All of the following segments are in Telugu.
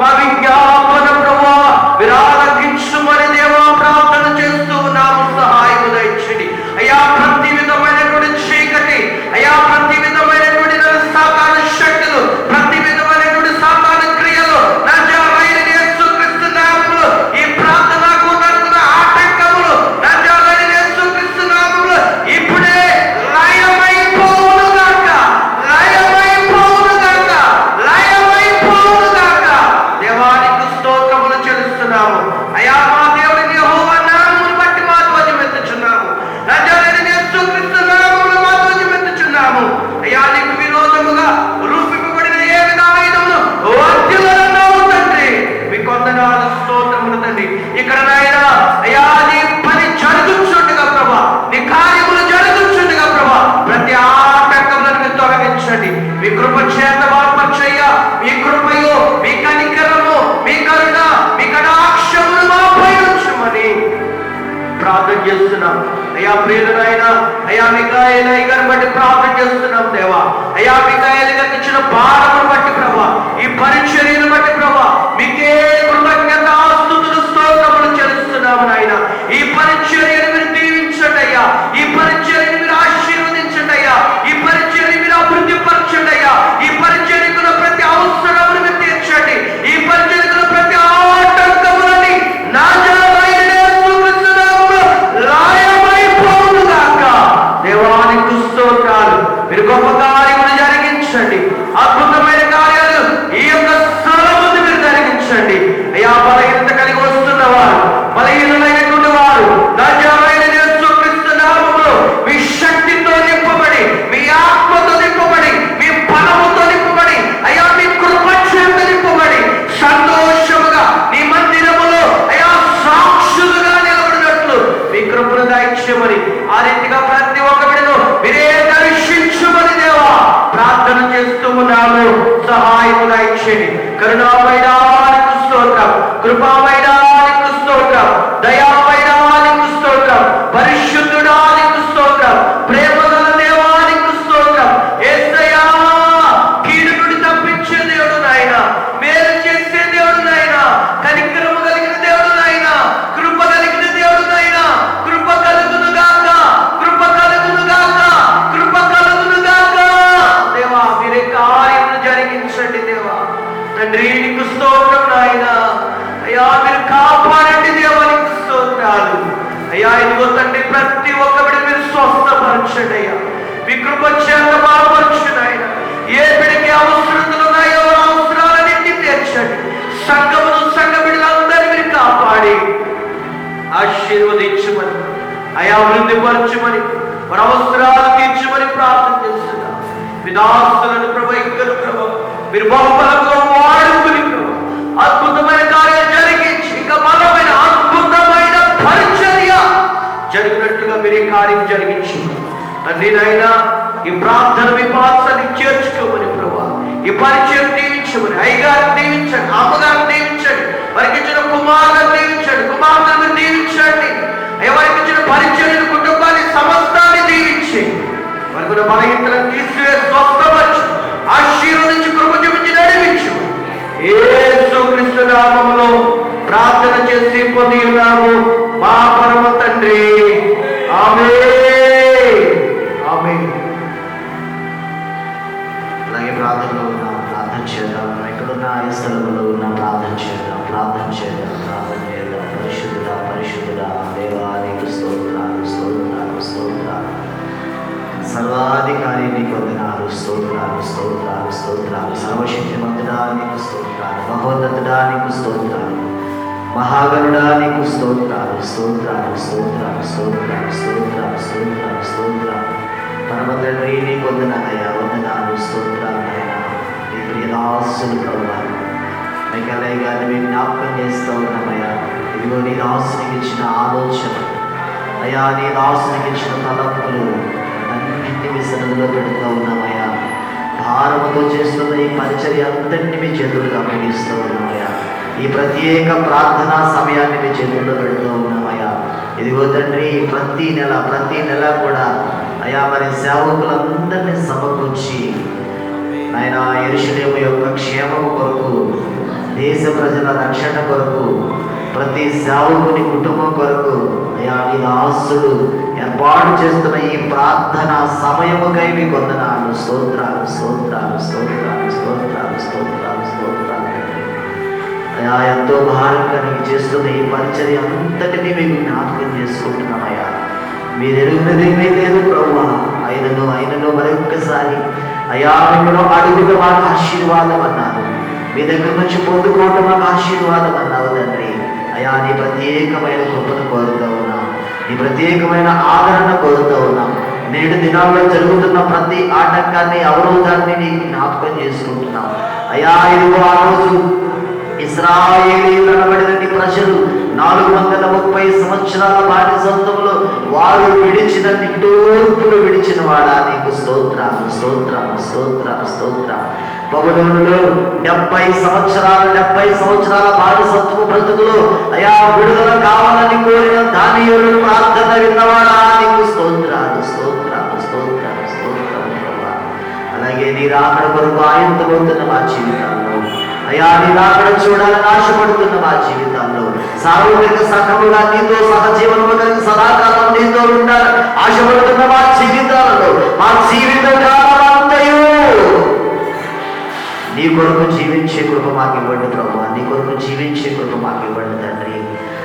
మా విజ్ఞాపన ప్రభువా మీరు ఆలకించుమని దేవా ప్రార్థన చేస్తూ ఉన్నాము. సహాయం దయచేయండి అయ్యా. ప్రతి విధమైనటువంటి చీకటి అయ్యా, ప్రతి విధమైనటువంటి సాతాన శక్తులు, ప్రతి విధమైనటువంటి సాతాన క్రియలు నజరేయుడైన యేసుక్రీస్తు నామములో ఈ ప్రార్థనకు ఉన్నటువంటి ఆటంకములు నజరేయుడైన యేసుక్రీస్తు నామములో ఇప్పుడే లయమైపోవును గాక, లయమైపోవును గాక, లయమైపోవును గాక. దేవానికి స్తోత్రములు చెల్లిస్తున్నాము అయ్యా. మా దేవుని యెహోవా నామమును బట్టి మా ధ్వజం ఎత్తుచున్నాము. నజరేయుడైన యేసుక్రీస్తు నామములో మా ధ్వజం ఎత్తుచున్నాము అయ్యా. నీకు విరోధముగా రూపింపబడిన ఏ విధమైనను వర్ధిల్లనన్నావు తండ్రి. మీకు వందనాలు, స్తోత్రములు తండ్రి. ఇక్కడ నాయనా అయ్యా నీ పని జరుగుతుండగా ప్రభా, నీ కార్యములు జరుగుతుండగా ప్రభా, ప్రతి ఆటంకములను మీరు తొలగించండి. మీ కృప చేత బలపరచయ్యా. మీ కృపయో, మీ కనికరము, మీ కరుణ, మీ కటాక్షములు మాపై ఉంచమని ప్రార్థన చేస్తున్నాం అయ్యా. ప్రియులైన అయ్యా మిఖాయేలు గారిని బట్టి ప్రార్థన చేస్తున్నాం దేవా. అయ్యా మిఖాయేలు గారికి ఇచ్చిన భారమును బట్టి ప్రభా, ఈ పరిచర్యను బట్టి ప్రభా మీకే కృతజ్ఞత స్తుతులు స్తోత్రములు చెల్లిస్తున్నాము నాయన. ఈ పరిచర్యను మీరు దీవించండి అయ్యా. ఈ పరిచర్యను మీరు ఆశీర్వదించండి అయ్యా. ఈ పరిచర్యను మీరు అభివృద్ధి పరచండి అయ్యా. ఈ పరిచర్యకున్న ప్రతి అవసరమును మీరు తీర్చండి. ఈ పరిచర్యకున్న ప్రతి ఆటంకములని దేవానికి స్తోత్రాలు. మీరు గొప్ప కార్యములు జరిగించండి. అద్భుతమైన కార్యాలు ఈ యొక్క స్థలము మీరు జరిగించండి అయ్యా. బలహీనత కలిగి వస్తున్నవారు, బలహీనమైనటువంటి వారు నజరేయుడైన యేసుక్రీస్తు నామములో మీ శక్తితో నింపబడి, మీ ఆత్మతో నింపబడి, మీ బలముతో నింపబడి అయ్యా, మీ కృపచేత నింపబడి సంతోషముగా నీ మందిరములో అయ్యా సాక్షులుగా నిలబడినట్లు మీ కృపను దయచేయమని, ఆ రీతిగా ప్రతి ఒక్కరిను మీరే దర్శించుమని దేవా ప్రార్థన చేస్తూ ఉన్నాము. సహాయము దయచేయండి. కరుణామయుడానికి స్తోత్రం, కృపామయుడానికి స్తోత్రం, దయామయుడానికి స్తోత్రం, పరిశుద్ధుడానికి స్తోత్రం, ప్రేమగల దేవానికి స్తోత్రం. యేసయ్యా కీడు నుండి తప్పించే దేవుడు నాయన, మేలు చేసే దేవుడు నాయన, కనికరము కలిగిన దేవుడు నాయన, కృప కలిగిన దేవుడు నాయన. కృప కలుగును గాక, కృప కలుగును గాక, కృప కలుగును గాక. దేవా మీరే కార్యములు జరిగించండి దేవా. తండ్రి నీకు స్తోత్రం నాయన. అయ్యా మీరు కాపాడండి దేవానికి స్తోత్రాలు అయ్యా. ఇదిగో తండ్రి ప్రతి ఒక్కరిని మీరు స్వస్థపరచండి అయ్యా. మీ కృప చేత బలపరచండి ఆయన. ఏ బిడ్డకి అవసరతలు ఉన్నాయో అవసరాలన్నింటినీ తీర్చండి. సంఘమును, సంఘ బిడ్డలందరినీ మీరు కాపాడి ఆశీర్వదించమని అయా, అభివృద్ధిపరచమని, మన అవసరాలు తీర్చమని ప్రార్థన చేస్తున్నాం. విదాస్తులను ప్రభైకలు ప్రభు మీరు బహుబలంగా వాడుకుని ప్రభు అద్భుతమైన కార్యం జరిగించి ఇంకా బలమైన అద్భుతమైన పరిచర్య జరిగినట్లుగా మీరే కార్యం జరిగించి తండ్రి నాయన ఈ ప్రార్థన మీ పాత్రని చేర్చుకోమని ప్రభు ఈ పరిచయం దీవించమని, అయ్యగారిని దీవించండి, అమ్మగారిని దీవించండి, వారికి ఇచ్చిన కుమారులను దీవించండి, కుమార్తెలను దీవించండి, ఎవరికి ఇచ్చిన పరిచయం కుటుంబాన్ని సమస్తాన్ని దీవించి వారికి బలహీనతలను తీసివేసి స్వస్థపరచు, ఆశీర్వదించి కృప చూపించి నడిపించు. యేసుక్రీస్తు నామములో ప్రార్థన చేసి పొంది ఉన్నాము మా పరమ తండ్రి. ఆమేన్, ఆమేన్. అలాగే ప్రార్థనలో ఉన్న ప్రార్థన చేద్దాం. ఎక్కడున్న ఈ స్థలంలో ఉన్న ప్రార్థన చేద్దాం, ప్రార్థన చేద్దాం, ప్రార్థన చేద్దాం. పరిశుద్ధుడా, పరిశుద్ధుడా దేవా నీకు స్తోత్రాలు, స్తోత్రాలు, స్తోత్రాలు. సర్వాధికారి నీకు వందనాలు, స్తోత్రాలు, స్తోత్రాలు, స్తోత్రాలు. సర్వశక్తిమంతుడా నీకు స్తోత్రాలు, మహోన్నతుడా నీకు స్తోత్రాలు, మహాగణుడా నీకు స్తోత్రాలు, స్తోత్రాలు, స్తోత్రాలు, స్తోత్రాలు, స్తోత్రాలు, స్తోత్రాలు, స్తోత్రాలు. పరమ తండ్రి నీకు వందనాలయ్యా, వందనాలు, స్తోత్రాలు నాయనా. నీ ప్రియదాసులు ప్రభువారు మిఖాయేలు గారిని మేము జ్ఞాపకం చేస్తూ ఉన్నామయ్యా. ఇదిగో నీ దాసునికి ఇచ్చిన ఆలోచన అయ్యా, నీ దాసునికి ఇచ్చిన తలంపులు అన్నింటినీ మీ సన్నిధిలో పెడుతూ ఉన్నామయ్యా. భారముతో చేస్తున్న ఈ పరిచర్య అంతటినీ మీ చేతులుగా అప్పగిస్తూ ఉన్నామయ్యా. ఈ ప్రత్యేక ప్రార్థనా సమయాన్ని మీ చేతుల్లో పెడుతూ ఉన్నామయ్యా. ఇదిగో తండ్రి ప్రతి నెల కూడా అయ్యా మరి సేవకులందరినీ సమకూర్చి నాయన యెరూషలేము యొక్క క్షేమము కొరకు దేశ ప్రజల రక్షణ కొరకు, ప్రతి సేవకుని కుటుంబం కొరకు అయా నీ దాసుడు ఏర్పాటు చేస్తున్న ఈ ప్రార్థన సమయముకై మీకు వందనాలు. స్తోత్రాలు స్తోత్రాలు స్తోత్రాలు స్తోత్రాలు స్తోత్రాలు స్తోత్రాలు. అయా ఎంతో భారంగా నీకు చేస్తున్న ఈ పరిచర్య అంతటినీ మీకు జ్ఞాపకం చేసుకుంటున్నామయ్యా. మీరు ఎరుగునది లేదు ప్రభువా. అయినను మరొక్కసారి అయా మిమ్మల్ని అడుగుట మాకు ఆశీర్వాదం అన్నారు, మీ దగ్గర నుంచి పొందుకోవటం మాకు ఆశీర్వాదం అన్నావు తండ్రి. అయా నీ ప్రత్యేకమైన కృపను కోరుతూ ఉన్నాం, నీ ప్రత్యేకమైన ఆదరణ కోరుతూ ఉన్నాం. నేడు దినాల్లో జరుగుతున్న ప్రతి ఆటంకాన్ని, అవరోధాన్ని నీకు జ్ఞాపకం చేసుకుంటున్నాం. అయా ఇదిగో ఆ రోజు ఇశ్రాయేలీయులు అనబడిన నీ ప్రజలు 430 సంవత్సరాల బానిసత్వంలో వారు విడిచిన నిట్టూర్పులు విడిచిన వాడా నీకు స్తోత్రాలు స్తోత్రాలు స్తోత్రాలు స్తోత్రాలు. బబులోనులో 70 సంవత్సరాల బానిసత్వ బ్రతుకులు అయా విడుదల కావాలని కోరిన దానియేలు ప్రార్థన విన్నవాడా నీకు స్తోత్రాలు స్తోత్రాలు స్తోత్రాలు స్తోత్రాలు. అలాగే నీ రాకడ కొరకు ఆయుధమవుతున్న మా జీవితాల్లో అయా నీ రాకడ చూడాలని ఆశపడుతున్న మా జీవితాల్లో సార్వత్రిక సంఘముగా నీతో సహజీవనము కలిగి సదాకాలం నీతో ఉండాలని ఆశపడుతున్న మా జీవితాలలో మా జీవిత కాలమంతయు నీ కొరకు జీవించే కృప మాకు ఇవ్వండి ప్రభువా. నీ కొరకు జీవించే కృప మాకు ఇవ్వండి తండ్రి.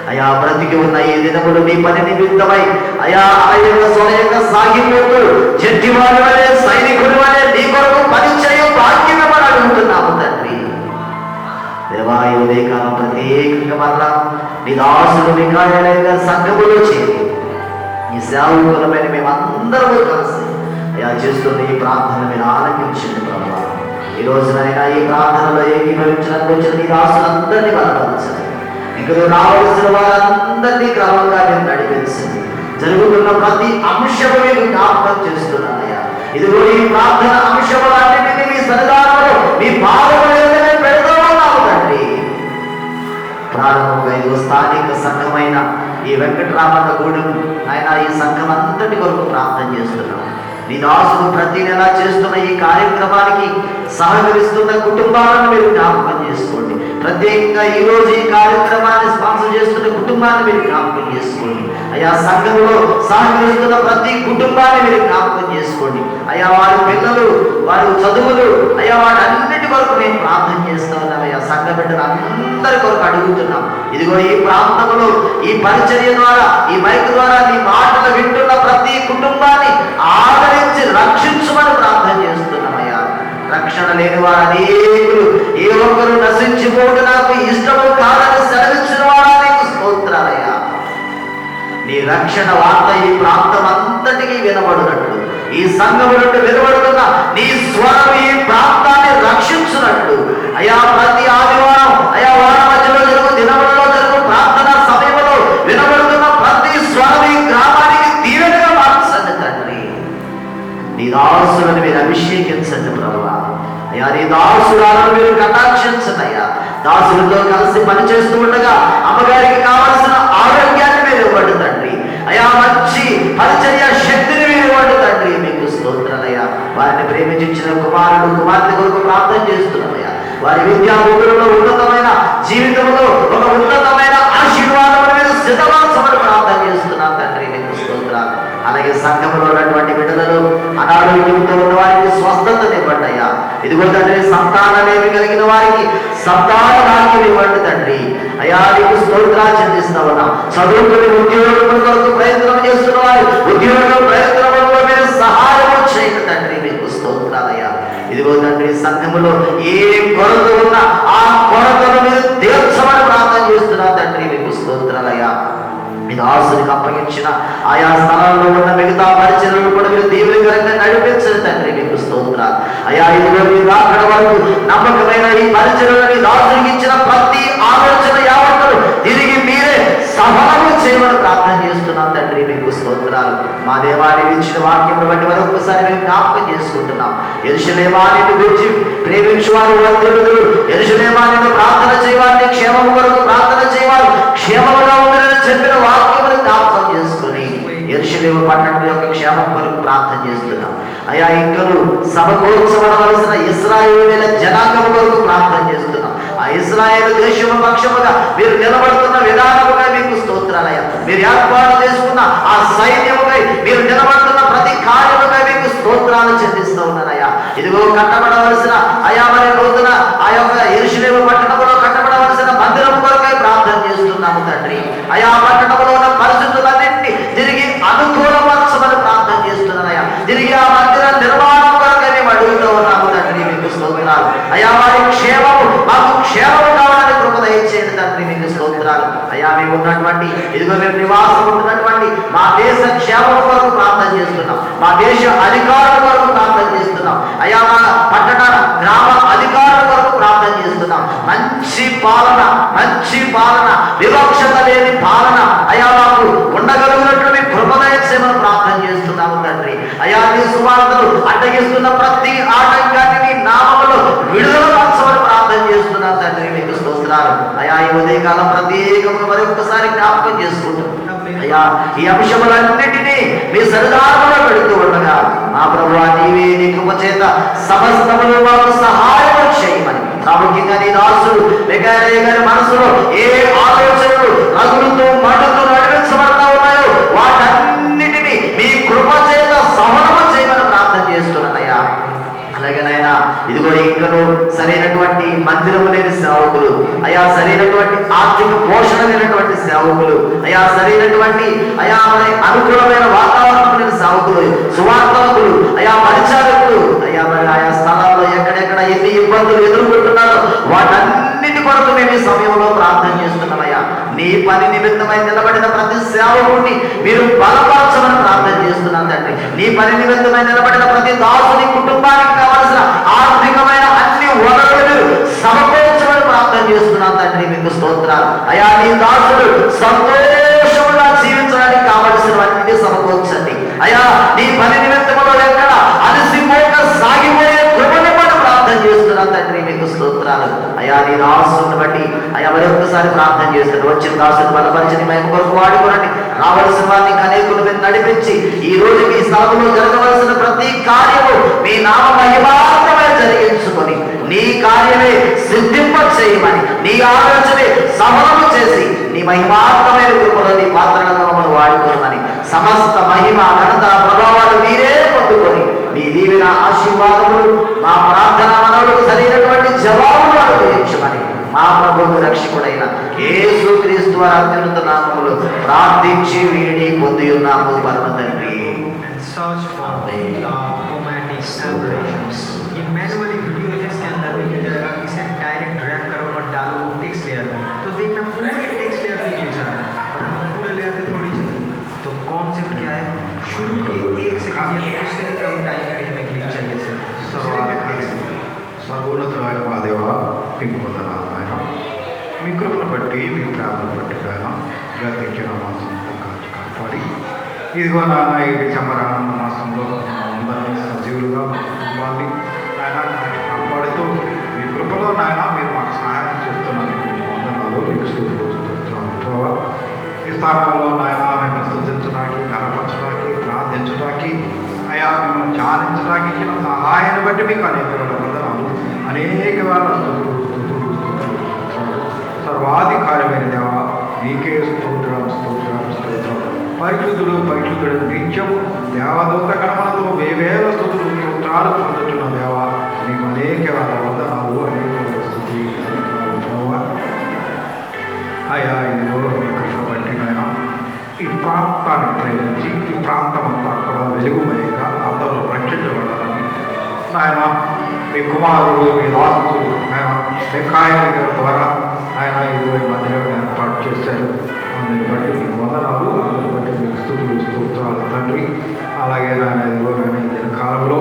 అయా బ్రతికి ఉన్న ఈ దినములు నీ పని నిమిత్తమై అయా ఆలయంగా స్వయంగా సాగిపోతూ జట్టివాడి వలె సైనికుడి వలె నీ కొరకు పరిచయ భాగ్యం మనం అడుగుతున్నాము తండ్రి. దేవా ఈ ఉదయకాలం ప్రత్యేకంగా మరలా నీ దాసులు మిఖాయేలు సంఘములో చేరి ఈ సేవకులమైన మేమందరూ కలిసి అయా చేస్తున్న ఈ ప్రార్థన మీరు ఆలకించండి ప్రభువా. ఈ రోజునైనా ఈ ప్రార్థనలో ఏకీభవించడానికి వచ్చిన నీ దాసులందరినీ బలపరచండి. ఇంకా రావాల్సిన వారందరినీ క్రమంగా మీరు నడిపించండి. జరుగుతున్న ప్రతి అంశము మీరు జ్ఞాపకం చేస్తున్నానయ్యా. ఇదిగో ఈ ప్రార్థన అంశములన్నింటినీ మీ సన్నిధానంలో మీ పాదముల పెడతా ఉన్నాము తండ్రి. ప్రారంభంగా ఇదిగో స్థానిక సంఘమైన ఈ వెంకటరామన్న గూడెం ఆయన ఈ సంఘం అంతటి కొరకు ప్రార్థన చేస్తున్నాం. నీ దాసులు ప్రతి నెల చేస్తున్న ఈ కార్యక్రమానికి సహకరిస్తున్న కుటుంబాలను మీరు జ్ఞాపకం చేసుకోండి. ప్రత్యేకంగా ఈ రోజు ఈ కార్యక్రమాన్ని స్పాన్సర్ చేస్తున్న కుటుంబాన్ని మీరు జ్ఞాపకం చేసుకోండి. అయా సంఘంలో సహకరిస్తున్న ప్రతి కుటుంబాన్ని మీరు జ్ఞాపకం చేసుకోండి. అయా వారి పిల్లలు, వారి చదువులు, అయా వాటన్నిటి కొరకు మేము ప్రార్థన చేస్తూ ఉన్నాం. అయ్యా సంఘ బిడ్డలు అందరి కొరకు అడుగుతున్నాం. ఇదిగో ఈ ప్రాంతంలో ఈ పరిచర్య ద్వారా, ఈ మైక్ ద్వారా నీ మాటలు వింటున్న ప్రతి కుటుంబాన్ని ఆదరించి రక్షించమని ప్రార్థన చేస్తున్నామయ్యా. రక్షణ లేని వారు అనేకులు, ఏ ఒక్కరు నశించిపోవడం నాకు ఇష్టము కాదని సెలవిచ్చిన వాడా నీకు స్తోత్రాలయ్యా. నీ రక్షణ వార్త ఈ ప్రాంతం అంతటికీ వినబడినట్లు, ఈ సంఘం నుండి వినబడుతున్న నీ స్వరం ఈ ప్రాంతాన్ని రక్షించున్నట్లు అయా ప్రతి ఆదివారం అయా వార మధ్యలో జరుగు దినములలో జరుగు ప్రార్థన సమయంలో వినబడుతున్న ప్రతి స్వరం ఈ గ్రామానికి దీవెనగా మార్చండి తండ్రి. నీ దాసులను మీరు అభిషేకించండి ప్రభువా. అయ్యా నీ దాసురాలను మీరు కటాక్షించండి అయ్యా. దాసులతో కలిసి పనిచేస్తూ ఉండగా అమ్మగారికి కావలసిన ఆరోగ్యాన్ని మీరు ఇవ్వండి తండ్రి. అయా మంచి పరిచర్య శక్తిని మీరు ఇవ్వండి తండ్రి. మీకు స్తోత్రాలయ్యా. వారిని ప్రేమించిన కుమారుడు కుమార్తె కొరకు ప్రార్థన చేస్తున్నామయ్యా. వారి విద్యా బుద్ధులలో ఉన్నతమైన జీవితంలో ఒక ఉన్నతమైన ఆశీర్వాదం మీద సిద్ధపరచమని ప్రార్థన చేస్తున్నాం తండ్రి. మీకు స్తోత్రాలు. అలాగే సంఘంలో ఉన్నటువంటి బిడ్డలను అనారోగ్యంతో ఉన్న వారికి స్వస్థతనివ్వండి అయ్యా. ఇదిగో తండ్రి సంతానమేమి కలిగిన వారికి సంతాన భాగ్యం ఇవ్వండి తండ్రి. అయ్యా నీకు స్తోత్రాలు చెల్లిస్తా ఉన్నాం. చదువుకుని ఉద్యోగం కొరకు ప్రయత్నం చేస్తున్న వారు ఉద్యోగం ప్రయత్నంలో మీరు సహాయం చేయండి తండ్రి. మీకు స్తోత్రాలయ్యా. ఇదిగో తండ్రి సంఘములో ఏ కొరత ఉన్నా ఆ కొరతను మీరు తీర్చమని ప్రార్థన చేస్తున్నా తండ్రి. మీకు స్తోత్రాలయ్యా. మీ దాసునికి అప్పగించిన ఆయా స్థలాల్లో ఉన్న మిగతా పరిచయలను కూడా మీరు దీవెనకరంగా నడిపించండి తండ్రి. మీకు స్తోత్రాలు అయా. ఇదిగో మీరు అక్కడ వరకు నమ్మకమైన ఈ పరిచయలను మీ దాసునికి ఇచ్చిన ప్రతి ఆలోచన యావత్తు తిరిగి మీరే సఫలము చేయమని ప్రార్థన చేస్తున్నాం తండ్రి. మీకు స్తోత్రాలు. మా దేవాన్ని ఇచ్చిన వాక్యం బట్టి మరొకసారి మేము జ్ఞాపకం చేసుకుంటున్నాం. యెరూషలేమును గురించి ప్రేమించువారు వంతులు, యెరూషలేమును ప్రార్థన చేయవారిని క్షేమము కొరకు ప్రార్థన చేయవారు క్షేమముగా ఉందని చెప్పిన వాక్యమును జ్ఞాపకం చేసుకుని యెరూషలేము పట్టణం యొక్క క్షేమం కొరకు ప్రార్థన చేస్తున్నాం అయా. ఇంకను సభ కూర్చోవలసిన ఇశ్రాయేలీయుల జనాంగం కొరకు ప్రార్థన చేస్తున్నాం. ఆ ఇశ్రాయేలు దేశము పక్షముగా మీరు నిలబడుతున్న విధానముగా మీకు స్తోత్రాలయ్యా. మీరు ఏర్పాటు చేసుకున్న ఆ సైన్యముగా మీరు నిలబడుతున్న ప్రతి కార్యముగా మీకు స్తోత్రాలు చెల్లిస్తూ ఉన్నారయ్యా. ఇదిగో కట్టబడవలసిన అయా మరి రోజున ఆ యొక్క యెరూషలేము పట్టణంలో కట్టబడవలసిన మందిరం కొరకై ప్రార్థన చేస్తున్నాము తండ్రి. అయా పట్టణంలో ఉన్న పరిస్థితులన్నింటినీ తిరిగి అనుకూలపరచమని ప్రార్థన చేస్తున్నారయ్యా. తిరిగి ఆ మందిర నిర్మాణం కొరకై మేము అడుగుతూ ఉన్నాము తండ్రి. మీకు స్తోత్రాలు అయా. వారి క్షేమము మాకు క్షేమము కావాలని కృప దయచేయండి తండ్రి. మీకు స్తోత్రాలు అయా. మేము ఉన్నటువంటి ఇదిగో మేము నివాసం ఉంటున్నటువంటి మా దేశ క్షేమం కొరకు ప్రార్థన చేస్తున్నాం. మా దేశ అధికారుల కొరకు ప్రార్థన చేస్తున్నాం అయా. మా పట్టణ గ్రామ అధికారుల కొరకు ప్రార్థన చేస్తున్నాం. మంచి పాలన వివక్షత లేని పాలన అయా మాకు ఉండగలిగినట్లు మీ కృప దయచేయమని ప్రార్థన చేస్తున్నాము తండ్రి. అయా నీ సువార్తను అడ్డగిస్తున్న ప్రతి ఆటంకాన్ని నీ నామములో విడుదల పరచమని ప్రార్థన చేస్తున్నాం తండ్రి. మీకు స్తోత్రాలు అయా. ఈ ఉదయకాలం ప్రత్యేకంగా మరి ఒక్కసారి జ్ఞాపకం చేసుకుంటాం అయ్యా. ఈ అంశములన్నిటినీ మీ సరిదారులో పెడుతూ ఉండగా మా ప్రభువా నీవే నీ కృప చేత సమస్తములు మాకు సహాయం చేయమని ప్రాముఖ్యంగా నీ దాసుడు మెకారయ్య గారి మనసులో ఏ ఆలోచనలు రగులుతూ మండుతూ నడిపించబడతా ఉన్నాయో వాటన్నిటినీ మీ కృప చేత సహనము చేయమని ప్రార్థన చేస్తున్నానయ్యా. అలాగేనైనా ఇదిగో ఇంకను సరైనటువంటి మందిరము లేని సేవకులు అయా, సరైనటువంటి ఆర్థిక పోషణ లేనటువంటి సేవకులు అయా, సరైనటువంటి అయా మరి అనుకూలమైన వాతావరణం లేని సేవకులు, సువార్తకులు అయా, పరిచారకులు అయా మరి ఆయా స్థలాల్లో ఎక్కడెక్కడ ఎన్ని ఇబ్బందులు ఎదుర్కొంటున్నారో వాటన్నిటి కొరకు మేము ఈ సమయంలో ప్రార్థన చేస్తున్నామయ్యా. నీ పని నిమిత్తమై నిలబడిన ప్రతి సేవకుడిని మీరు బలపరచమని ప్రార్థన చేస్తున్నాను తండ్రి. నీ పని నిమిత్తమై నిలబడిన ప్రతి దాసుని కుటుంబానికి కావలసిన ఆర్థికమైన అన్ని వనరులు సమకూర్చమని ప్రార్థన చేస్తున్నాను తండ్రి. మీకు స్తోత్రాలు అయా. నీ దాసుడు సంతోషముగా జీవించడానికి కావలసినవన్నీ సమకూర్చండి అయా. నీ పని నిమిత్తములో ఎక్కడ అలసిపోక సాగిపోయే కృపను ప్రార్థన చేస్తున్నాను తండ్రి. మీకు స్తోత్రాలు అయా. నీ దాసుని బట్టి అయా మరి ఒక్కసారి ప్రార్థన చేస్తున్నాను. వచ్చిన దాసుని బలపరిచి మేము కొరకు వాడుకోనండి. రావలసిన వారిని అనేకులు మీరు నడిపించి ఈ రోజు మీ స్థలంలో జరగవలసిన ప్రతి కార్యము మీ నామ మహిమాత్రమే జరిగించుకొని నీ కార్యమే సిద్ధింప చేయమని, నీ ఆలోచనే సఫలము చేసి నీ మహిమాత్రమైన కృపలో నీ పాత్రలను మమ్మల్ని వాడుకోమని, సమస్త మహిమ ఘనత ప్రభావాలు మీరే పొందుకొని మీ దీవెన ఆశీర్వాదములు మా ప్రార్థన మనవులకు సరైనటువంటి జవాబులు అనుగ్రహించమని మా ప్రభువు రక్షకుడైన యేసుక్రీస్తు వారి అత్యున్నత నామములో ప్రార్థించి వేడి పొంది ఉన్నాము పరమ తండ్రి. సర్వోన్నతుడైన మా దేవా మీకు వందనాలు ఆయన. మీ కృపను బట్టి మీ ప్రార్థన బట్టి ఆయన గతించిన మాసం కాపాడి ఇదిగో నాన్న ఈ డిసెంబర్ ఆనంద మాసంలో అందరినీ సజీవులుగా మా కుటుంబాన్ని ఆయన కాపాడుతూ మీ కృపలో నాయన మీరు మాకు సహాయం చేస్తున్నారు. మీకు వందనాలు, మీకు స్తోత్రాలు. ఈ స్థానంలో నాయన మేము స్తుతించడానికి, కనపరచడానికి, ప్రార్థించడానికి అయా మిమ్మల్ని ధ్యానించడానికి ఇచ్చిన సహాయాన్ని బట్టి మీకు అనేక వందనాలు, అనేక వేల సర్వాధికారమైన దేవ మీకే స్తోత్రాలు స్తోత్రాలు స్తోత్రాలు. పరిశుద్ధుడు నిత్యము దేవదూత గణములతో వేవేల స్తుతులు స్తోత్రాలు పొందుతున్న దేవ మీకు అనేక వేల వందనాలు, అనేక స్తుతి అయా. ఇదిగో మీ కృప బట్టి నాయన ఈ ప్రాంతాన్ని ప్రేమించి ఈ ప్రాంతం అంతా కూడా వెలుగుమయంగా అందరూ రక్షించబడాలని ఆయన మీ కుమారుడు మీ దాసుడు ఆయన మెకాయల ద్వారా ఆయన ఇరవై మందిరం ఏర్పాటు చేశారు. అందుని బట్టి మీకు వందనాలు, అందుని బట్టి మీకు స్తుతులు స్తోత్రాలు తండ్రి. అలాగే నాయన ఇదిగోనైనా ఈ కాలంలో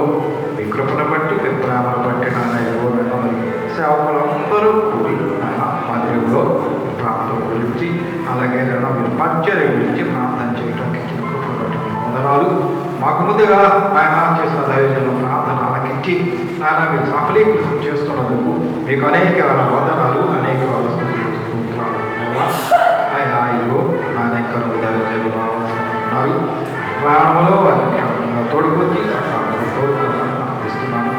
మీ కృపను బట్టి మీ ప్రేమను బట్టి నాయన ఇదిగోనైనా మరి సేవకులందరూ కూడి ఆయన మందిరంలో ప్రాంతం గురించి అలాగే నేను మీరు పరిచర్య గురించి ప్రార్థన చేయడానికి కృపను బట్టి మీకు వందనాలు. మాకు ముందుగా ఆయన చేసిన దైవజనం ప్రార్థన ఆలకించి ఆయన మీరు సఫలీకృతం చేస్తున్నందుకు మీకు అనేక వందనాలు, అనేక స్తోత్రాలు. ఆయన ఇదిగో నా దగ్గర దైవజనులు ఉన్నారు. ప్రాణంలో వారికి తోడుకొచ్చి తోడుకోవాలని ప్రార్థిస్తున్నాను.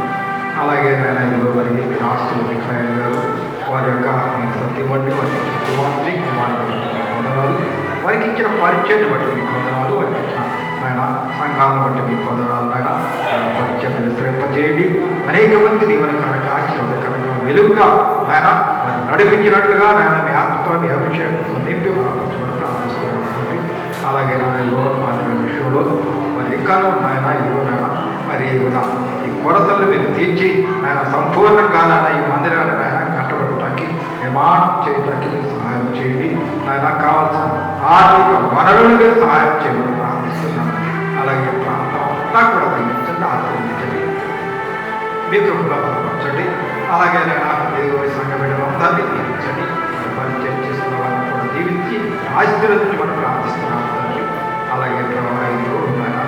అలాగే నేను ఇదిగో మరి ఆస్తులు మిఖాయిల్ గారు వారి యొక్క సత్యం బట్టి వారికి కుమారుని వందనాలు, వారికి ఇచ్చిన పరిచయాన్ని బట్టి మీకు వందనాలు, వారికి ఇచ్చిన ఆయన సంఘాలను బట్టి మీకు వందనాలు. ఆయన పరిచయాన్ని విస్తరింపజేయండి. అనేక మంది దీవెనకరంగా ఆశీర్వాదకరంగా వెలుగుగా ఆయన నడిపించినట్లుగా ఆయన మీ ఆత్మతో మీ అభిషేకంతో నింపి ప్రార్థిస్తున్నాను. అలాగే నాయన విషయంలో మరి ఇంకా నాయన ఇదిగోనైనా మరి ఈ కొరతలు మీరు తీర్చి ఆయన సంపూర్ణంగా నాయన ఈ మందిరాన్ని ఆయన కట్టబడటానికి నిర్మాణం చేయడానికి మీరు సహాయం చేయండి. ఆయన కావాల్సిన ఆర్థిక వనరులు మీరు సహాయం చేయమని ప్రార్థిస్తున్నాను. అలాగే ప్రాంతం అంతా కూడా తగ్గించండి, ఆశ్రయించండి, మీ కృపలో బలపరచండి. అలాగే నేను సంఘ బిడ్డలందరినీ దీవించండి, పరిచయం చేస్తున్న వారిని కూడా దీవించి ఆశీర్వదించి మనం ప్రార్థిస్తున్నాను తండ్రి. అలాగే ప్రభావిలో ఆయన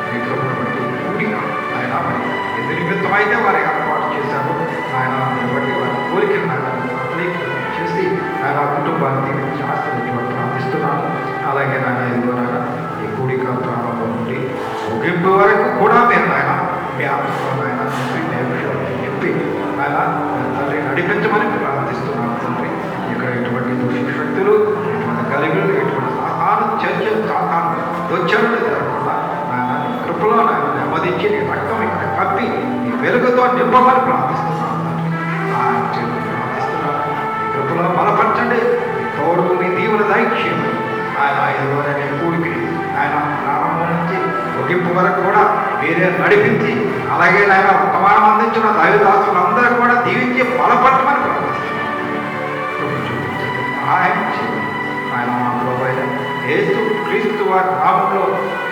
మీ కృపను బట్టి కూడిక ఆయన మరి ఎందు నిమిత్తం అయితే వారు ఏర్పాటు చేశారు ఆయన బట్టి వారి కోరికను చేసి ఆయన కుటుంబాన్ని దీవించి ఆశీర్వదించి ప్రార్థిస్తున్నాను. అలాగే నాయన ఇదిగోనైనా ఈ కూడిక ప్రారంభం నుండి ముగింపు వరకు కూడా మీరు ఆయన మీ ఆత్మలో ఆయన చెప్పి ఆయన తండ్రి నడిపించమని ప్రార్థిస్తున్నాను తండ్రి. ఇక్కడ ఎటువంటి దుష్ట శక్తులు, ఎటువంటి గలిబిలు, ఎటువంటి సాధారణ చర్చలు, సాధారణ దొచ్చలు జరగకుండా ఆయన కృపలో ఆయన నెమ్మదించి నీ రక్తం ఇక్కడ కప్పి నీ వెలుగుతో నింపమని ప్రార్థిస్తున్నాను తండ్రి. సహాయం చేయమని ప్రార్థిస్తున్నాను. ఈ కృపలో బలపరచండి, మీ తోడు మీ దీవుల దైక్ష్యం ఆయన ఇదిగోనే కూడికి ఆయన ప్రారంభం నుంచి ముగింపు వరకు కూడా మీరే నడిపించి అలాగే ఆయన వర్తమానం అందించిన దైవదాసులందరూ కూడా దీవించి బలపడమని ప్రార్థిస్తున్నాను. సహాయం చేయండి. ఆయన మాటలో బయట యేసు క్రీస్తు వారి నామంలో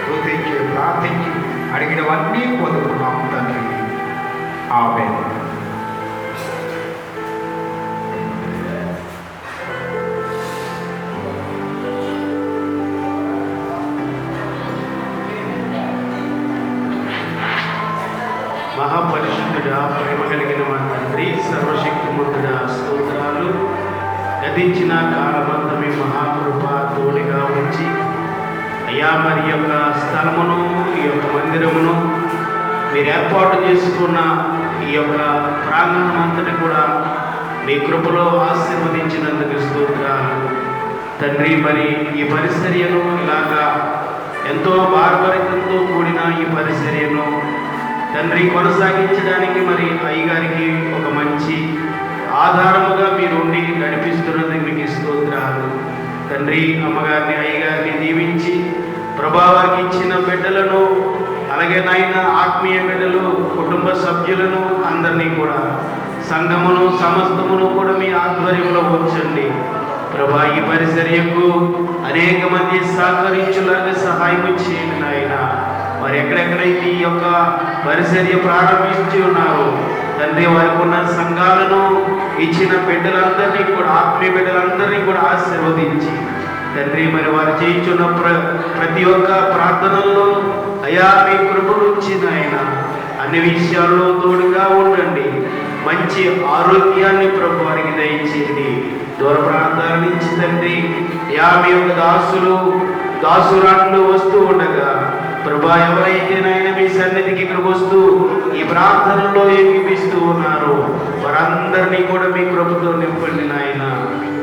స్తుతించి ప్రార్థించి అడిగినవన్నీ పొందుకున్నాము తండ్రి. ఆమేన్. మహాపరిశుద్ధుడా, ప్రేమ కలిగిన మా తండ్రి, సర్వశక్తిమంతుడా, స్తోత్రాలు. గతించిన కాలమంతా మీ మహాకృప తోడుగా ఉంచి అయ్యా మరి యొక్క స్థలమును, ఈ యొక్క మందిరమును మీరు ఏర్పాటు చేసుకున్న ఈ యొక్క ప్రాంగణం అంతటి కూడా మీ కృపలో ఆశీర్వదించినందుకు స్తోత్రాలు తండ్రి. మరి ఈ పరిచర్యను ఇలాగా ఎంతో బార్బరికంతో కూడిన ఈ పరిచర్యను తండ్రి కొనసాగించడానికి మరి అయ్యగారికి ఒక మంచి ఆధారముగా మీరు ఉండి నడిపిస్తున్నందుకు మీకు స్తోత్రాలు తండ్రి. అమ్మగారిని అయ్యగారిని దీవించి ప్రభావానికి ఇచ్చిన బిడ్డలను, అలాగే నాయన ఆత్మీయ బిడ్డలు, కుటుంబ సభ్యులను అందరినీ కూడా సంఘమును సమస్తమును కూడా మీ ఆధ్వర్యంలో ఉంచండి ప్రభా. ఈ పరిచర్యకు అనేక మంది సహకరించులాగా సహాయం చేయండి నాయన. మరి ఎక్కడెక్కడైతే ఈ యొక్క పరిచర్య ప్రారంభించి ఉన్నారు తండ్రి, వారికి ఉన్న సంఘాలను ఇచ్చిన బిడ్డలందరినీ కూడా, ఆత్మీయ బిడ్డలందరినీ కూడా ఆశీర్వదించి తండ్రి మరి వారు చేయించున్న ప్రతి ఒక్క ప్రార్థనల్లో అయా మీ కృప నుంచి నాయన అన్ని విషయాల్లో తోడుగా ఉండండి. మంచి ఆరోగ్యాన్ని ప్రభు వారికి దయచేయండి. దూర ప్రాంతాల నుంచి తండ్రి యా మీ యొక్క దాసురాళ్ళు వస్తూ ఉండగా ప్రభా, ఎవరైతే నాయన మీ సన్నిధికి ఇక్కడికి వస్తూ ఈ ప్రార్థనలో ఏమిపిస్తూ ఉన్నారు వారందరినీ కూడా మీ కృపతో నింపండి నాయన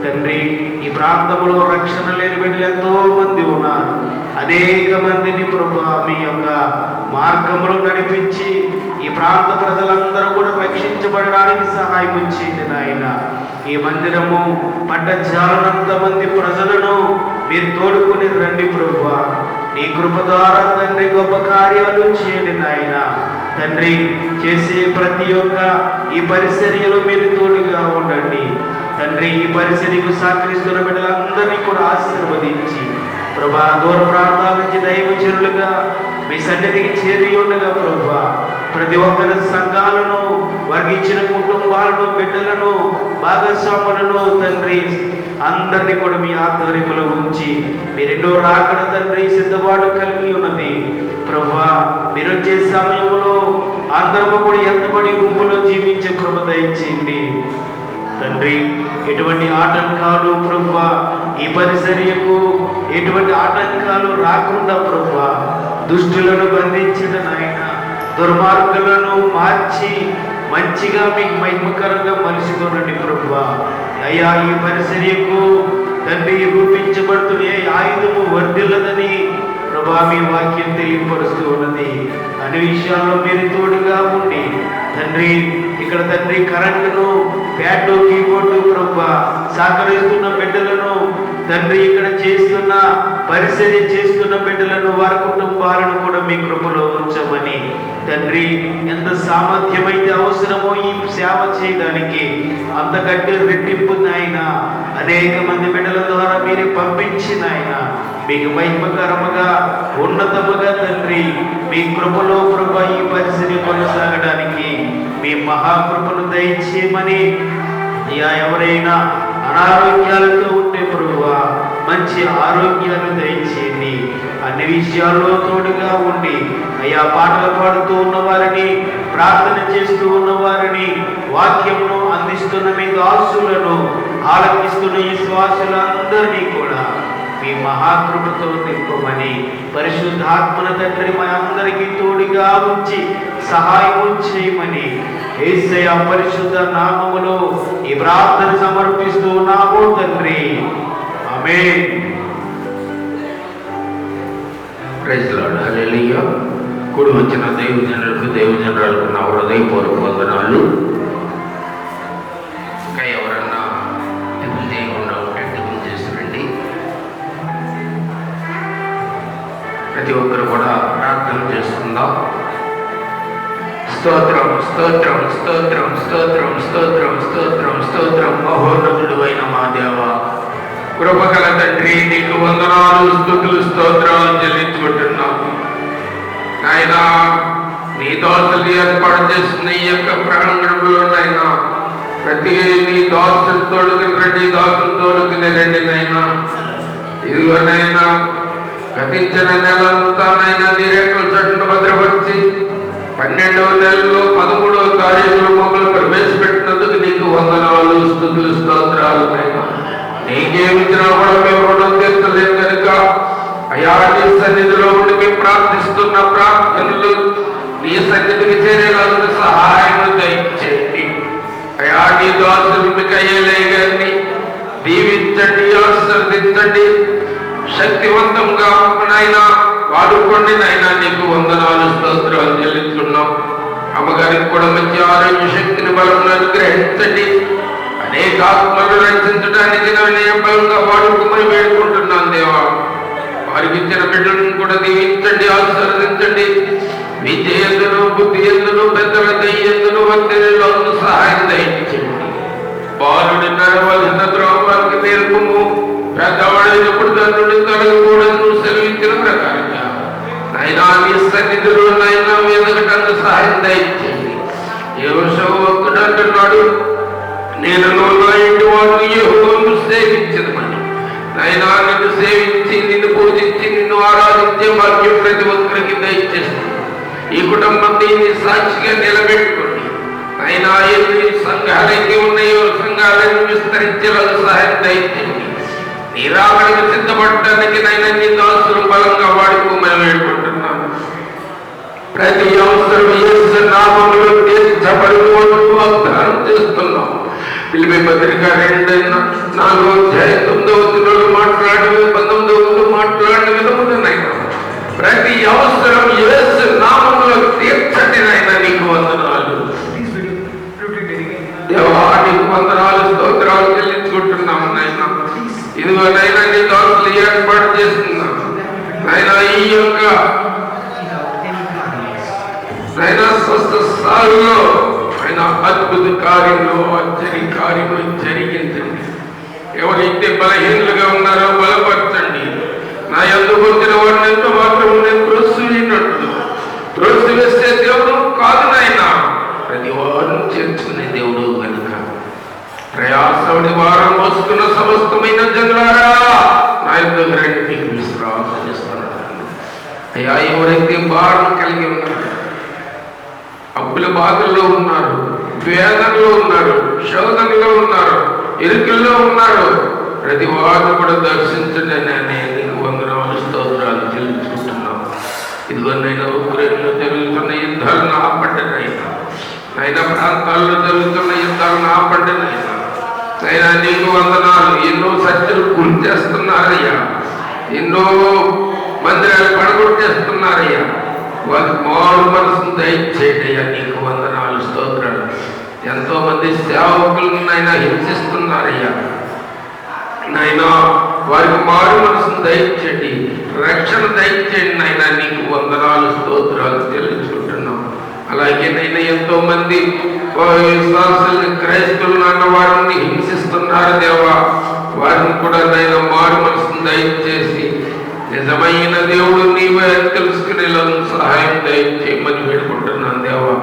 తండ్రి. ఈ ప్రాంతంలో రక్షణ లేని బిడ్డలు ఎంతో మంది ఉన్నారు. అనేక మందిని ప్రభా మీ యొక్క మార్గంలో నడిపించి ఈ ప్రాంత ప్రజలందరూ కూడా రక్షించబడడానికి సహాయం చేయండి నాయన. ఈ మందిరము పడ్డ చాలనంత మంది ప్రజలను మీరు తోడుకుని రండి ప్రభా. నీ కృప ద్వారా తండ్రి గొప్ప కార్యాలు చేయండి నాయన తండ్రి. చేసే ప్రతి ఒక్క ఈ పరిచర్యలో మీరు తోడుగా ఉండండి తండ్రి. ఈ పరిచర్యకు సహకరిస్తున్న బిడ్డలందరినీ కూడా ఆశీర్వదించి ప్రభా, దూర ప్రాంతాల నుంచి దైవజనులుగా మీ సన్నిధికి చేరి ఉండగా ప్రభా, ప్రతి ఒక్కరి సంఘాలను, వారికి ఇచ్చిన కుటుంబాలను, బిడ్డలను, భాగస్వాములను తండ్రి అందరినీ కూడా మీ ఆధ్వర్యంలో ఉంచి మీరెన్నో రాకడ తండ్రి సిద్ధపాటు కలిగి ఉన్నది ప్రభా. మీరు వచ్చే సమయంలో అందరూ కూడా ఎంతబడి గుంపులో జీవించే కృప దయచేయండి తండ్రి. ఎటువంటి ఆటంకాలు ప్రభా ఈ పరిచర్యకు ఎటువంటి ఆటంకాలు రాకుండా ప్రభా, దుష్టులను బంధించిన నాయన, దుర్మార్గులను మార్చి మంచిగా మీకు మహిమకరంగా మలుచుకోనండి ప్రభా. అయ్యా ఈ పరిచర్యకు తండ్రి రూపించబడుతున్న ఏ ఆయుధము వర్ధిల్లదని ప్రభా మీ వాక్యం తెలియపరుస్తూ ఉన్నది. అన్ని విషయాల్లో మీరు తోడుగా ఉండి తండ్రి ఇక్కడ తండ్రి కరెంటును ప్యాడ్ కీబోర్డు ప్రభా సహకరిస్తున్న బిడ్డలను తండ్రి ఇక్కడ చేస్తున్న పరిచర్య చేస్తున్న బిడ్డలను వారి కుటుంబాలను కూడా మీ కృపలో ఉంచమని తండ్రి ఎంత సామర్థ్యమైతే అవసరమో ఈ సేవ చేయడానికి అంతకంటే రెట్టింపు నాయన అనేక మంది బిడ్డల ద్వారా మీరు పంపించిన ఆయన మీకు మహిమకరముగా ఉన్నతముగా తండ్రి మీ కృపలో కృప ఈ పరిస్థితి కొనసాగడానికి మీ మహాకృపను దయచేయమని అయ్యా ఎవరైనా అనారోగ్యాలతో ఉంటే ప్రభువా మంచి ఆరోగ్యాలు దయచేయండి. అన్ని విషయాల్లో తోడుగా ఉండి అయ్యా పాటలు పాడుతూ ఉన్నవారిని ప్రార్థన చేస్తూ ఉన్నవారిని వాక్యమును అందిస్తున్న మీ దాసులను ఆలకిస్తున్న ఈ శ్వాసులందరినీ కూడా మీ మహాకృపతో నింపమని పరిశుద్ధాత్మన తండ్రి మా అందరికీ తోడుగా ఉంచి సహాయం చేయమని యేసయ్య పరిశుద్ధ నామములో ఈ ప్రార్థన సమర్పిస్తున్నాము తండ్రి. ఆమేన్. Praise Lord. హల్లెలూయా. కూడి వచ్చిన దైవజనులకు నా హృదయపూర్వక వందనాలు. ఇంకా ఎవరన్నా టిఫిన్ చేయకుండా ఉంటే టిఫిన్ చేసిరండి. ప్రతి ఒక్కరు కూడా ప్రార్థన చేసుకుందాం. స్తోత్రం స్తోత్రం స్తోత్రం స్తోత్రం స్తోత్రం స్తోత్రం స్తోత్రం. మహోన్నతుడు అయిన మా దేవ, కృపగల తండ్రి, నీకు వందనాలు, స్తుతులు, స్తోత్రాలు చెల్లించుకుంటున్నాము. ఆయన నీ దోసలు ఏర్పాటు చేసిన ఈ యొక్క ప్రాంగణంలో నైనా ప్రతి నీ దోసలు తోడుకుని రండి, దోసలు తోడుకుని రండి నైనా. ఇదిగోనైనా గతించిన నెలంతా నైనా నీ రేకుల చెట్టును భద్రపరిచి 12వ నెలలో 13వ తారీఖులో మమ్మల్ని ప్రవేశపెట్టినందుకు నీకు వందనాలు, స్తుతులు, స్తోత్రాలు నైనా. నీకేమిచ్చినా కూడా మేము రుణం తీర్చలేము కనుక అయా నీ సన్నిధిలో ఉండి మేము ప్రార్థిస్తున్న ప్రార్థనలు నీ సన్నిధికి చేరేలాగా సహాయం దయచేయండి. అయా నీ దాసులు మిఖాయేలే గారిని దీవించండి, ఆశీర్వదించండి, శక్తివంతంగా నాయన వాడుకోండి నాయన. నీకు వందనాలు, స్తోత్రాలు చెల్లించున్నాం. అమ్మగారికి కూడా మంచి ఆరోగ్య శక్తిని బలమును అనుగ్రహించండి. అనేక ఆత్మలను రక్షించడానికి బలంగా వాడుకోమని వేడుకుంటున్నాను దేవా. వారికి ఇచ్చిన బిడ్డలను కూడా దీవించండి, ఆశీర్వదించండి. విద్య ఎందును, బుద్ధి ఎందును, పెద్దల దయ్యందును, వంతెనలో సహాయం దయచేయండి. బాలుడి నడవలసిన ద్రోహానికి నేర్పుము. పెద్దవాడైనప్పుడు తండ్రుని తొలగకూడదు సెలవించిన ప్రకారంగా నైనా నీ సన్నిధిలో నైనా ఎదగటందుకు సహాయం దయచేయండి. యోషువ అంటున్నాడు, నేను నా ఇంటి వారు యెహోవాను సేవించదమని. నైనా నిన్ను సేవించి, నిన్ను పూజించి, నిన్ను ఆరాధించే భాగ్యం ప్రతి ఒక్కరికి దయచేస్తుంది. ఈ కుటుంబం దీన్ని సాక్షిగా నిలబెట్టుకోండి. అయినా ఎన్ని సంఘాలైతే ఉన్నాయో సంఘాలను విస్తరించేలా సహాయం దయచేయండి. నీ రాకడకు సిద్ధపడటానికి నైనా నీ దాసులు బలంగా వాడుకోమని వేడుకుంటున్నాను. ప్రతి అవసరం యేసు నామములో తీర్చబడును వాగ్దానం చేస్తున్నాం. పిలిపి పత్రిక 2:4 మాట్లాడి 19 మాట్లాడిన విధమునైనా ప్రతి అవసరం యేసు నామములో తీర్చండి నైనా. నీకు వందనాలు దేవా, నీకు వందనాలు, స్తోత్రాలు చెల్లించుకుంటున్నాము నైనా. ఇదిగోనైనా నీ దాసులు ఏర్పాటు చేస్తున్నాను నైనా. ఈ యొక్క నైనా స్వస్థ స్థాయిలో ఆయన అద్భుత కార్యంలో ఆశ్చర్య కార్యములు జరిగించండి. ఎవరైతే బలహీనులుగా ఉన్నారో బలపరచండి. నా ఎందుకు వచ్చిన వారిని ఎంత మాత్రం నేను త్రోసివేసినట్లు త్రోసివేసే దేవుడు కాదు నాయనా, ప్రతి వారిని చేర్చుకునే దేవుడు కనుక ప్రయాసముడి వారం మోసుకున్న సమస్తమైన జనులారా నా యొక్క రండి, మీకు విశ్రాంతి చేస్తున్నాను. అయ్యా, ఎవరైతే భారం కలిగి ఉన్నారు, అప్పుల బాధల్లో ఉన్నారు, వేదనలో ఉన్నారు, శోధనలో ఉన్నారు, ఇరుకుల్లో ఉన్నారు, ప్రతి వారిని కూడా దర్శించండి. నీకు వందనాలు, స్తోత్రాలు చెల్లించుకుంటున్నాం. ఇదిగోనైనా ఉక్రెయిన్లో జరుగుతున్న యుద్ధాలను ఆపండినైనా, అయినా ప్రాంతాల్లో జరుగుతున్న యుద్ధాలను ఆపండినైనా. అయినా నీకు వందనాలు. ఎన్నో సత్యులు గురి చేస్తున్నారయ్యా, ఎన్నో మందిరాలు పడగొట్టేస్తున్నారయ్యా. వారికి మారు మనసును దయచేటయ్యా. నీకు వందనాలు, స్తోత్రాలు. ఎంతో మంది సేవకులను నాయన హింసిస్తున్నారయ్యా. నాయనా వారికి మారు మనసును దయచేయండి, రక్షణ దయచేయండి నాయన. నీకు వందనాలు, స్తోత్రాలు చెల్లించుకుంటున్నాం. అలాగే నైనా ఎంతో మంది విశ్వాసుల్ని, క్రైస్తవులు అన్న వారిని హింసిస్తున్నారు దేవా. వారిని కూడా నైనా మారు మనసును దయచేసి నిజమైన దేవుడు నీవే తెలుసుకునేలా సహాయం దయచేయమని వేడుకుంటున్నాను దేవా.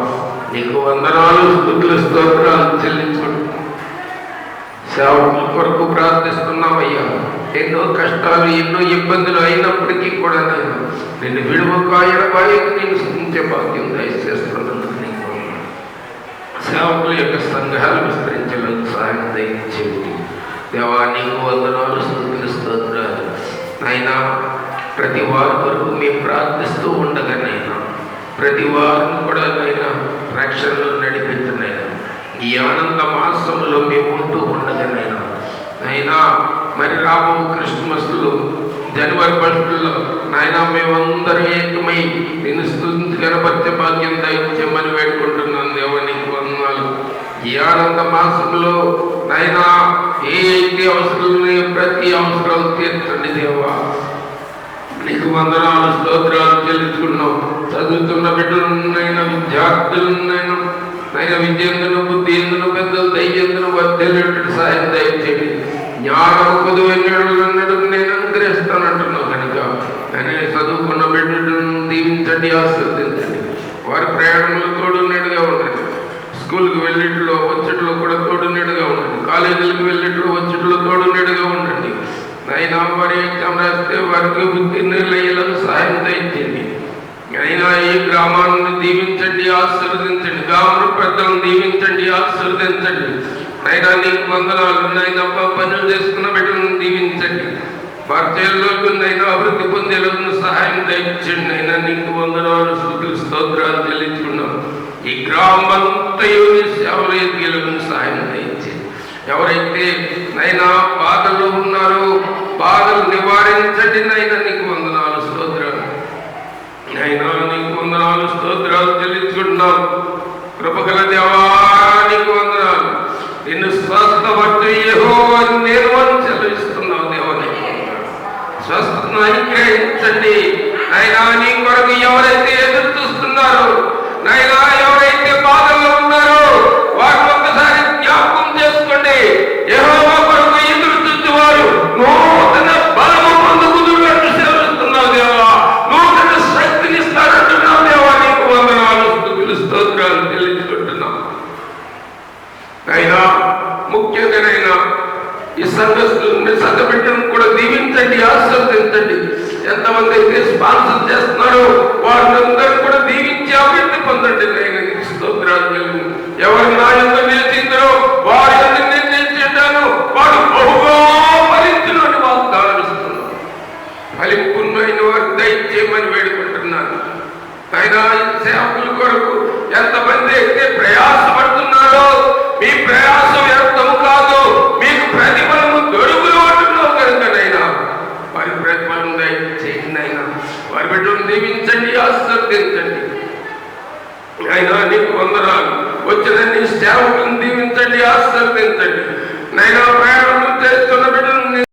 నీకు వందనాలు, స్తుతులు, స్తోత్రాలు చెల్లించుకుంటున్నాం. సేవకుల కొరకు ప్రార్థిస్తున్నామయ్యా. ఎన్నో కష్టాలు, ఎన్నో ఇబ్బందులు అయినప్పటికీ కూడా నేను నిన్ను విడువకాయన వారికి నేను స్థుతించే భాగ్యం దయచేస్తున్నాను. సేవకుల యొక్క సంఘాలు విస్తరించేందుకు సహాయం దయచేయండి దేవా. నీకు వందనాలు, స్తుతులు, స్తోత్రాలు. అయినా ప్రతి వారి వరకు మేము ప్రార్థిస్తూ ఉండగానైనా ప్రతి వారిని కూడా నైనా రక్షణలో నడిపించినైనా ఈ ఆనంద మాసంలో మేము ఉంటూ ఉండగానైనా అయినా మరి రాబో క్రిస్మస్లో, జనవరి 1 నాయన మేమందరం ఏకమై నిన్ను స్తుతించి కనపరిచే భాగ్యం దయచేయమని వేడుకుంటున్నాను దేవా. నీకు వందనాలు. ఈ ఆనంద మాసంలో నాయనా ఏ అవసరాలు ప్రతి అవసరాలు తీర్చండి దేవా. నీకు వందనాలు, స్తోత్రాలు చెల్లించుకున్నావు. చదువుతున్న బిడ్డలున్నైనా, విద్యార్థులున్నైనా నైనా విద్యందును, బుద్ధిందును, పెద్దలు దయ్యందును వర్ధలేటట్టు సాయం దయచేయండి. జ్ఞానము కొదువెన్నడు నేను అనుగ్రహిస్తానంటున్నావు కనుక నేను చదువుకున్న బిడ్డలను దీవించండి, ఆశీర్వదించండి. వారి ప్రయాణంలో తోడున్నట్టుగా ఉండండి. స్కూల్కి వెళ్ళిట్లో వచ్చేట్లో కూడా తోడున్నట్టుగా ఉండండి. కాలేజీలకు వెళ్ళిట్లో వచ్చేట్లో తోడున్నట్టుగా ఉండండి. అయినా వారి ఎగ్జామ్ రాస్తే వారికి ఉత్తీర్ణులయ్యేలా సహాయం దయచేయండి. అయినా ఈ గ్రామాలను దీవించండి, ఆశీర్వదించండి. గ్రామ పెద్దలను దీవించండి, ఆశీర్వదించండి. అయినా నీకు వందనాలు. నైనా పనులు చేసుకున్న బిడ్డలను దీవించండి. పరిచయంలోకి నైనా అభివృద్ధి పొందేలకు సహాయం దయచేయండి. అయినా నీకు వందనాలు, స్తుతులు, స్తోత్రాలు చెల్లించుకున్నాం. ఈ గ్రామంతయు సేవలు ఎదిగేలకు సహాయం దయచేయండి. ఎవరైతే నైనా బాధలు ఉన్నారో బాధలు నివారించండి. నైనా నీకు వందనాలు, స్తోత్రాలు. అయినా నీకు వందనాలు, స్తోత్రాలు చెల్లించుకుంటున్నాం. కృపగల దేవా నీకు వందనాలు. నిన్ను స్వస్థపట్టు యెహోవా నేను చెల్లిస్తున్నావు దేవా. స్వస్థతను అనుగ్రహించండి. అయినా నీ కొరకు ఎవరైతే ఎదురు చూస్తున్నారో, నైనా ఎవరైతే బాధల్లో ఉన్నారో వారిని ఒక్కసారి జ్ఞాపకం చేసుకోండి. యెహోవా కొరకు ఎదురు చూసేవారు నూతన బలము పొందుకున్నట్టు సేవిస్తున్నావు దేవా. నూతన శక్తిని ఇస్తానంటున్నావు దేవా. నీకు వందనాలు, స్తుతులు, స్తోత్రాలు చెల్లించుకుంటున్నాం. అయినా ముఖ్యంగానైనా ఈ సంఘబిడ్డను కూడా దీవించండి, ఆశీర్వదించండి. ఎంతమంది అయితే స్పాన్సర్ చేస్తున్నారో వారిని కూడా దీవించి అభివృద్ధి పొందండి. నేను స్తోత్రాలు. ఎవరు నా యొక్క నిలిచిందో వారి నేను నిలిచింటాను, వారు బహుగా ఫలించులని వాగ్దానం ఇస్తున్నాను. ఫలింపుమైన వారు దయచేయమని వేడుకుంటున్నాను. అయినా సేవకుల కొరకు ఎంతమంది అయితే ప్రయాసపడుతున్నారో మీ ప్రయాసం వ్యర్థము కాదు, మీకు ప్రతిఫలము దొరుకులు అంటున్నావు కనుకనైనా వారి ప్రతిఫలం దయచేయండి. అయినా వారి బిడ్డను దీవించండి, ఆశీర్వదించండి. అయినా నీకు వందనాలు. వచ్చిన నీ సేవకులను దీవించండి, ఆశీర్వదించండి. నైనా ప్రయాణం చేస్తున్న